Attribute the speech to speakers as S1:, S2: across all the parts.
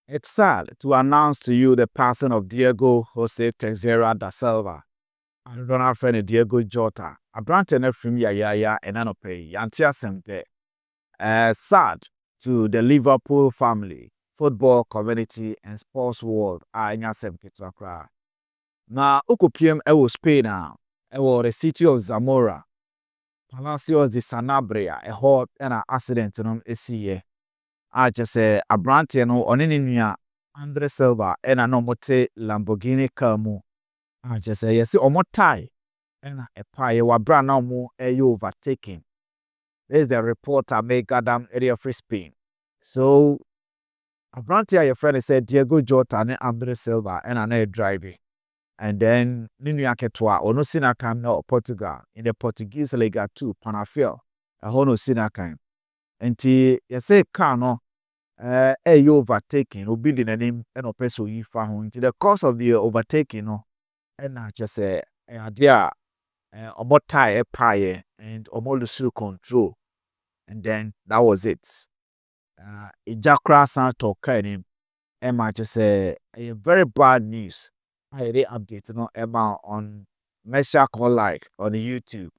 S1: It's sad to announce to you the passing of Diego Jose Teixeira da Silva. I don't know friend Diego Jota. Abrante ne film ya and anope yantia sempe. Sad to the Liverpool family, football community and sports world. Anya sempe to akra. Na ukupiem ewo Spain ewo the city of Zamora. Palacios de Sanabria, a hot and an accident no esi just say Abrante no one ne nua André Silva na no mote Lamborghini car mu just say yes omo tie na epa ye wabra na omo overtaking. This is the reporter make Adam area free Spain. So Abrante your friend said Diego Jota and André Silva and na driving. And then ne nua ketwa ono sinakan na Portugal in the Portuguese Liga 2 Panafil. A hono sinakan. Enti say car no you overtaking obi di nanim and opeso yi fa ho nti the cause of the overtaking no and na just say idea omo tie pie and omo lose control, and then that was it. Ijakra san to kanim e ma just say a very bad news. I dey update no about on Mesha call like on the YouTube.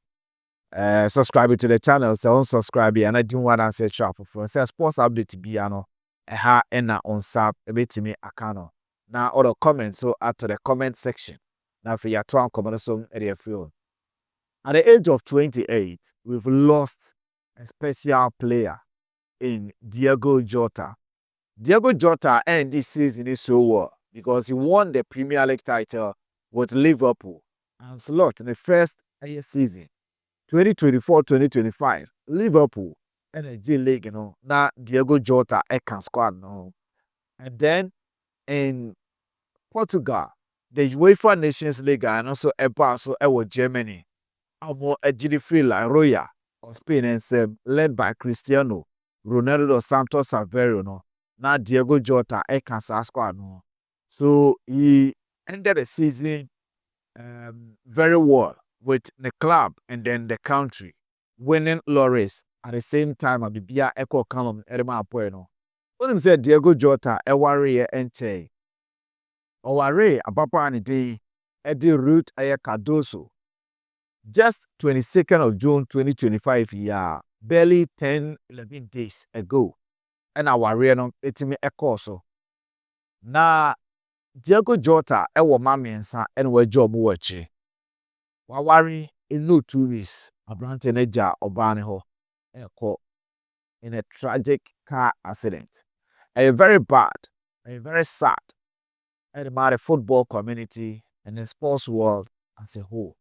S1: Subscribe to the channel, so unsubscribe and I didn't want to say trap for say sports update be ano ha na on sap a bit me akano. Now all the comments so add to the comment section. Now for your twang comment some area field. At the age of 28, we've lost a special player in Diogo Jota. Diogo Jota ended this season is so well because he won the Premier League title with Liverpool and slot in the first year season 2024-2025 Liverpool Energy League, now Diogo Jota can squad, and then in Portugal, the UEFA Nations League and also Germany, amo a free La Roya of Spain and led by Cristiano Ronaldo dos Santos Aveiro, now Diogo Jota can squad, so he ended the season very well with the club and then the country, winning laurels at the same time at the Bia Echo Column Edema Bueno. When him said Diego Jota, a warrior and Che, or Warrior, a papa and a day, Eddie Root Aya Cardoso. Just 22nd of June 2025, barely 10-11 days ago, and our warrior no etimi echo so. Na Diego Jota, ewo mamiensa, and we job watching. Wawari in no 2 weeks, Abrante Neja Obani ho in a tragic car accident. A very bad, a very sad, and about the football community and the sports world as a whole.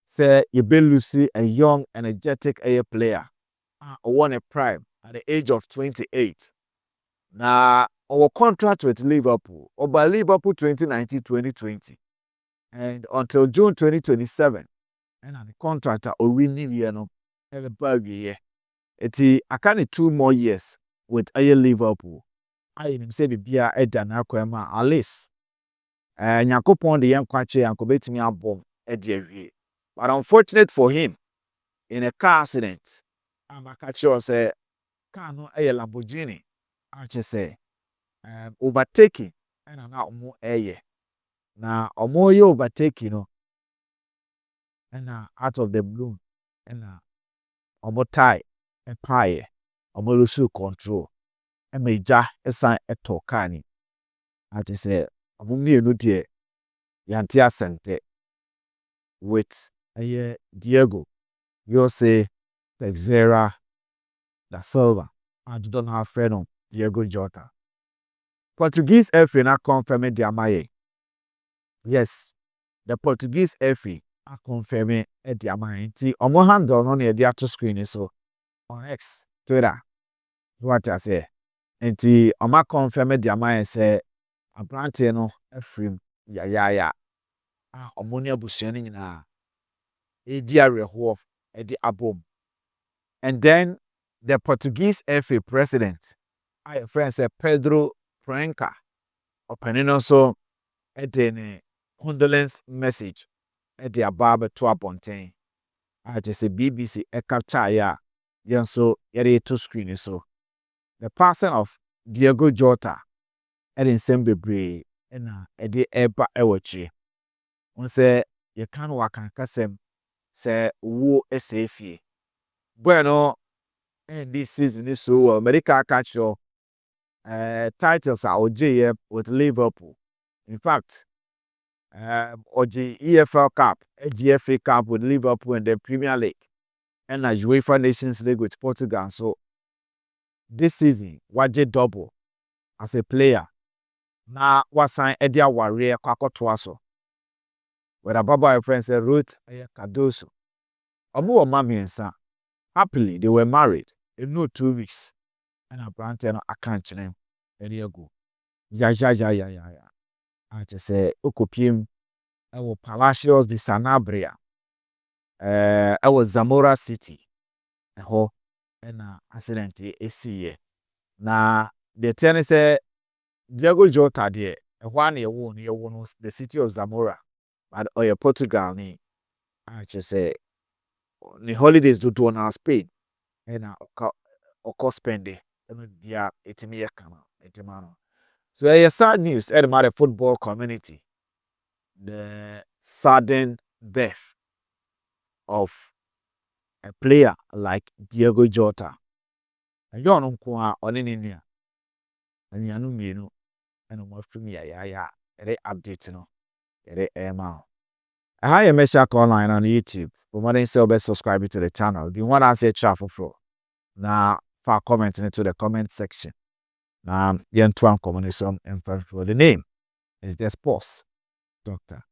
S1: Say you be Lucy, a young, energetic player, won a prime at the age of 28. Now, our contract with Liverpool, or by Liverpool 2019-2020, and until June 2027. And the contract we need every bag year. I can't 2 more years with Liverpool. I even say be a Edanakoma at least. Nyakopon the young kwache and bet me a bomb but unfortunate for him, in a car accident, I'm a catcher say, car no a Lamborghini. I just say, overtaking and I'm not more air. Now, or more you overtaking, and out of the blue, and omo tie and pie, omo lose control, and meja a sign a tokani. I just say, omo me no dear, yantia sente with a year Diego, you say, Teixeira da Silva. I don't have friend on Diego Jota. Portuguese FA na confirmed their maye. Yes, the Portuguese FA are confirming their maye. See, omo handle on the other screen so on X, Twitter. What I say. And see, omo confirmed their maye say, Abrante no FA ya. Omo ni abusuani nyina. Edi areho, edi abom. And then the Portuguese FA president, our friend said Pedro Prenca, opening also a condolence message at the above to Pontain. I just say BBC a capture ya, so yet to screen so. The passing of Diego Jota ɛde nsɛm bebree ɛna ɛde ɛba ɛwɔ akyire. Wɔn sɛ yɛka no wakankasɛm sɛ owuo ɛsɛe fie. Boy no this season is so well. Medical catch your titles are OJ with Liverpool. In fact, OJ EFL Cup, GFA Cup with Liverpool and the Premier League, and a UEFA Nations League with Portugal. So this season, waje double as a player. Na wasan Eddie Warrior Kwakotwaso. With a Baba friend said Ruth Kadoso. Omo mamiensa. Happily, they were married in no 2 weeks. And a brand I can't name. Diogo. Ya. I just say Okopim. I was Palacios de Sanabria. I was Zamora City. Ho and accident AC. Na the tennis say Diogo Jota there. One year won the city of Zamora. But or Portugal ni. I just say the holidays do on Spain. And ɔkɔ spending ɛno bia ɛtumi yɛ kama ɛtumi ano. So ɛyɛ sad news ɛde the football community, the sudden death of a player like Diogo Jota. ɛyɛ ɔno nko a ɔne ne nua anuanu mmienu ɛna ɔmo afiri yaya ɛde update no ɛde ɛma o. ɛha yɛ Meshak online on YouTube. Bɔmmɔden sɛ ɔbɛ subscribe to the channel. Do you want to say try for na for comment into the comment section. Yentuan communism and the name is the sports doctor.